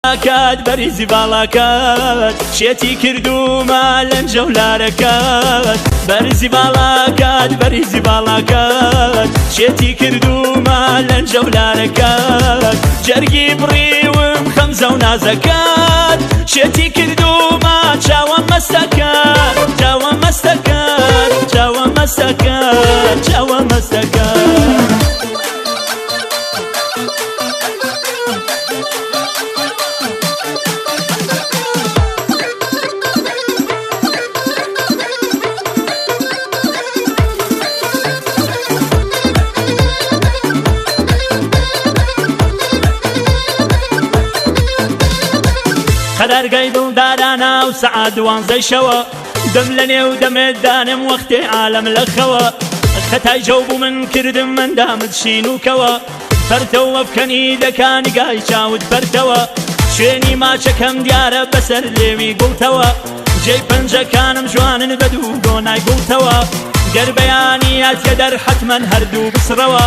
کات بەریزی باڵاکات شێتی کردومە لەنجە و لارەکات بەریزی باڵاکات بەریزی باڵاکات شێتی کردومە لەنجە و لارەکات جەرگی بڕیوم خەمزە و نازەکات شێتی کردومە چاوە مەستەکات چاوە مەستەکات چاوە مەستەکات چاوە مەستەکات قەرارگەی دڵدارانە و سەعات دوانزەی شەوە دەم لە نێو دەمێدانم وەختێ عالەم لە خەوە خەتای جەو بوو من کردم مندامت شین و کەوە فەرتەوە بکەنی دەکانی گای چاوت بەرتەوە شوێنی ماچەکەم دیارە بەسەر لێوی گوڵتەوە جێی پەنجەکانم جوانن بە دوو دۆنای گوڵتەوە گەر بەیانی هاتیە دەر حەتمەن هەردوو بسڕەوە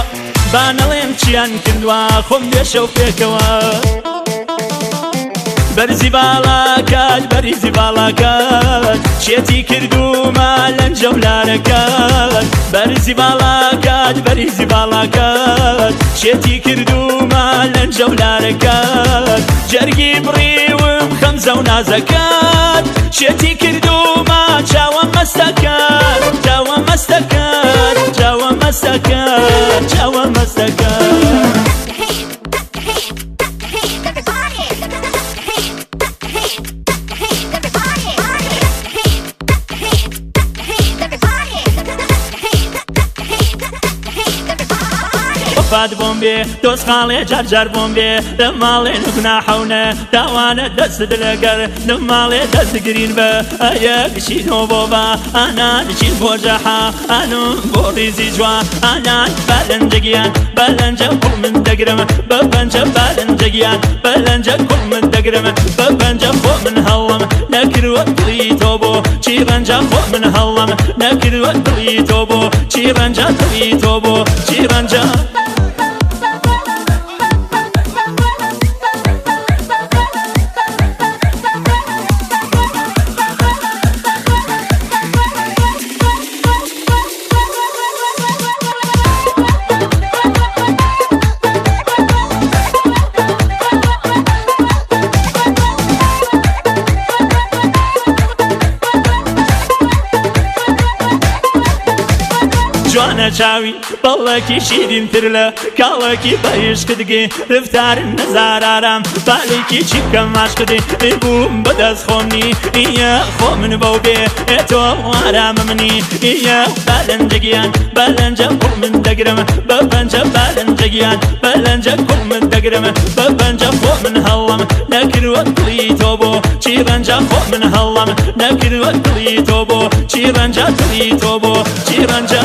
با نەڵێم چیان کردووە خۆم دێشە و پێکەوە بەرزی باڵاکات بەریزی باڵاکات شێتی کردومە لەنجە و لارەکات بەرزی باڵاکات بەریزی باڵاکات شێتی کردومە لەنجە و لارەکات جەرگی بڕیوم خەمزە و نازەکات شێتی کردومە چاوە مەستەکات چاوە مەستەکات چاوە مەستەکات چاوە مەستەکات وفات بۆم بێ دۆستخاڵێ جارجار بۆم بێ لە ماڵێ نگوناحەونە داوانە دەست لەگەر لە ماڵێ دەستگرین بە ئەیە بچینەوە بۆ بە ئانان بچین بۆ جەحا ئانم بۆ ڕیزی جوان ئانان بەلەنجەگیان بەلەنجە کوڵ من دەگرم بە پەنجە بەلەنجەگیان بەلەنجە کوڵ من دەگرم بە پەنجە خۆ من هەڵم نەکردوە دڵی تۆ بۆ چی ڕەنجە خۆ من هەڵم نەکردوە دڵی تۆ بۆ چی ڕەنجە دڵی تۆ بۆ چی ڕەنجە جوانە چاوی بەڵێکی شیرینتر لە کاڵێکی بەیشکدگی رفتارن نەزارارام بالێکی چی بکەم ماشکدی بووم بەدەست خۆمنی ئیە خۆ من بەو بێ ئێتۆ وارامە منی ئیە بەلەنجەگیان بەلەنجە کوڵ من دەگرم بە پەنجە بەلەنجەگیان بەلەنجە کوڵ من دەگرم بە پەنجە خۆ من هەڵم نەکردوە دڵی تۆ بۆ چی ڕەنجە خۆ من هەڵم نەکردوە دڵی تۆ بۆ چی ڕەنجە دڵی تۆ بۆ چی ڕەنجە